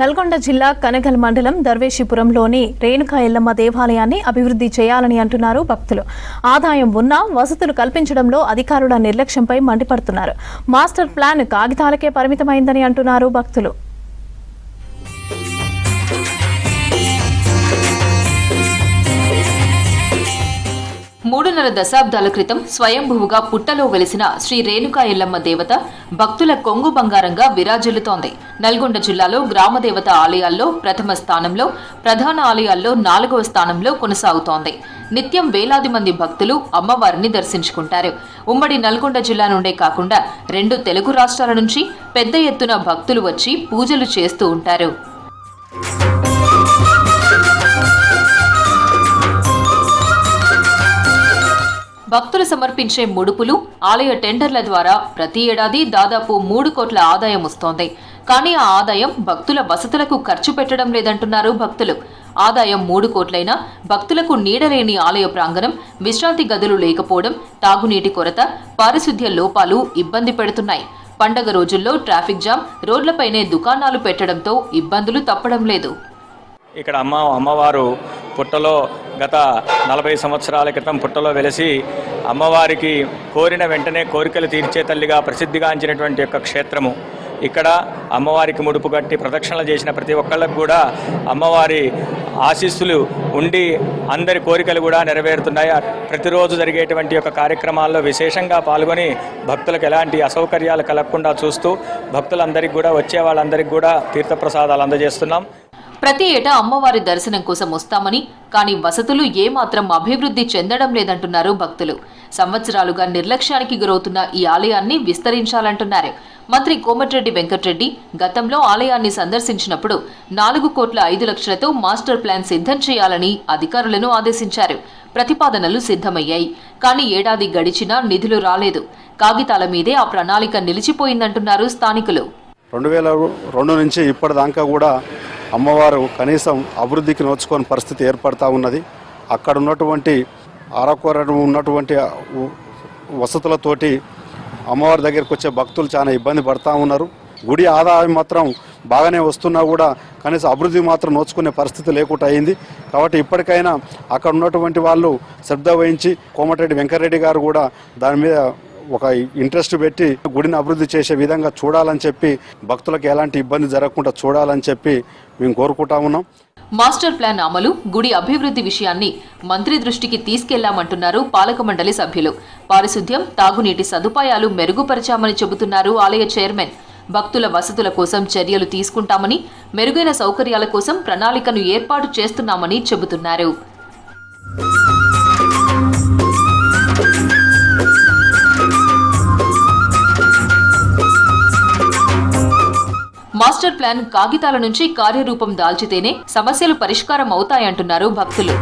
నల్గొండ జిల్లా కనగల్ మండలం దర్వేషిపురంలోని రేణుకా ఎల్లమ్మ దేవాలయాన్ని అభివృద్ధి చేయాలని అంటున్నారు భక్తులు. ఆదాయం ఉన్నా వసతులు కల్పించడంలో అధికారుల నిర్లక్ష్యంపై మండిపడుతున్నారు. మాస్టర్ ప్లాన్ కాగితాలకే పరిమితమైందని అంటున్నారు భక్తులు. మూడున్నర దశాబ్దాల క్రితం స్వయంభువుగా పుట్టలో వెలిసిన శ్రీ రేణుకా ఎల్లమ్మ దేవత భక్తుల కొంగు బంగారంగా విరాజిల్లుతోంది. నల్గొండ జిల్లాలో గ్రామదేవత ఆలయాల్లో ప్రథమ స్థానంలో, ప్రధాన ఆలయాల్లో 4వ స్థానంలో కొనసాగుతోంది. నిత్యం వేలాది మంది భక్తులు అమ్మవారిని దర్శించుకుంటారు. ఉమ్మడి నల్గొండ జిల్లా నుండే కాకుండా 2 తెలుగు రాష్ట్రాల నుంచి పెద్ద ఎత్తున భక్తులు వచ్చి పూజలు చేస్తూ ఉంటారు. భక్తులు సమర్పించే ముడుపులు, ఆలయ టెండర్ల ద్వారా ప్రతి ఏడాది దాదాపు 3 కోట్ల ఆదాయం వస్తోంది. కానీ ఆ ఆదాయం భక్తుల వసతులకు ఖర్చు పెట్టడం లేదంటున్నారు భక్తులు. ఆదాయం 3 కోట్లైనా భక్తులకు నీడలేని ఆలయ ప్రాంగణం, విశ్రాంతి గదులు లేకపోవడం, తాగునీటి కొరత, పారిశుద్ధ్య లోపాలు ఇబ్బంది పెడుతున్నాయి. పండగ రోజుల్లో ట్రాఫిక్ జామ్, రోడ్లపైనే దుకాణాలు పెట్టడంతో ఇబ్బందులు తప్పడం లేదు. ఇక్కడ అమ్మవారు పుట్టలో గత 40 సంవత్సరాల క్రితం పుట్టలో వెలిసి అమ్మవారికి కోరిన వెంటనే కోరికలు తీర్చే తల్లిగా ప్రసిద్ధిగాంచినటువంటి యొక్క క్షేత్రము. ఇక్కడ అమ్మవారికి ముడుపు కట్టి ప్రదక్షిణలు చేసిన ప్రతి ఒక్కళ్ళకు కూడా అమ్మవారి ఆశీస్సులు ఉండి అందరి కోరికలు కూడా నెరవేరుతున్నాయి. ప్రతిరోజు జరిగేటువంటి యొక్క కార్యక్రమాల్లో విశేషంగా పాల్గొని భక్తులకు ఎలాంటి అసౌకర్యాలు కలగకుండా చూస్తూ భక్తులందరికీ కూడా వచ్చే వాళ్ళందరికీ కూడా తీర్థప్రసాదాలు అందజేస్తున్నాం. ప్రతి ఏటా అమ్మవారి దర్శనం కోసం వస్తామని, కానీ వసతులు ఏమాత్రం అభివృద్ధి చెందడం లేదంటున్నారు భక్తులు. సంవత్సరాలుగా నిర్లక్ష్యానికి గురవుతున్న ఈ ఆలయాన్ని విస్తరించాలంటున్నారు. మంత్రి కోమటిరెడ్డి వెంకటరెడ్డి గతంలో ఆలయాన్ని సందర్శించినప్పుడు 4 కోట్ల 5 లక్షలతో మాస్టర్ ప్లాన్ సిద్ధం చేయాలని అధికారులను ఆదేశించారు. ప్రతిపాదనలు సిద్ధమయ్యాయి. కానీ ఏడాది గడిచినా నిధులు రాలేదు. కాగితాల మీదే ఆ ప్రణాళిక నిలిచిపోయిందంటున్నారు స్థానికులు. 2002 నుంచి ఇప్పటిదాకా కూడా అమ్మవారు కనీసం అభివృద్ధికి నోచుకోని పరిస్థితి ఏర్పడతా ఉన్నది. అక్కడ ఉన్నటువంటి అరకొర ఉన్నటువంటి వసతులతోటి అమ్మవారి దగ్గరికి వచ్చే భక్తులు చాలా ఇబ్బంది పడతా ఉన్నారు. గుడి ఆదాయం మాత్రం బాగానే వస్తున్నా కూడా కనీసం అభివృద్ధి మాత్రం నోచుకునే పరిస్థితి లేకుండా అయింది. కాబట్టి ఇప్పటికైనా అక్కడ ఉన్నటువంటి వాళ్ళు శ్రద్ధ వహించి కోమటిరెడ్డి వెంకటరెడ్డి గారు కూడా దాని మీద ఒక ఇంట్రెస్ట్ పెట్టి గుడిని అభివృద్ధి చేసే విధంగా చూడాలని చెప్పి, భక్తులకు ఎలాంటి ఇబ్బంది జరగకుండా చూడాలని చెప్పి మేము కోరుకుంటా ఉన్నాం. మాస్టర్ ప్లాన్ అమలు, గుడి అభివృద్ధి విషయాన్ని మంత్రి దృష్టికి తీసుకెళ్లామంటున్నారు పాలక మండలి సభ్యులు. పారిశుద్ధ్యం, తాగునీటి సదుపాయాలు మెరుగుపరిచామని చెబుతున్నారు ఆలయ చైర్మన్. భక్తుల వసతుల కోసం చర్యలు తీసుకుంటామని, మెరుగైన సౌకర్యాల కోసం ప్రణాళికను ఏర్పాటు చేస్తున్నామని చెబుతున్నారు. మాస్టర్ ప్లాన్ కాగితాల నుంచి కార్యరూపం దాల్చితేనే సమస్యలు పరిష్కారం అవుతాయంటున్నారు భక్తులు.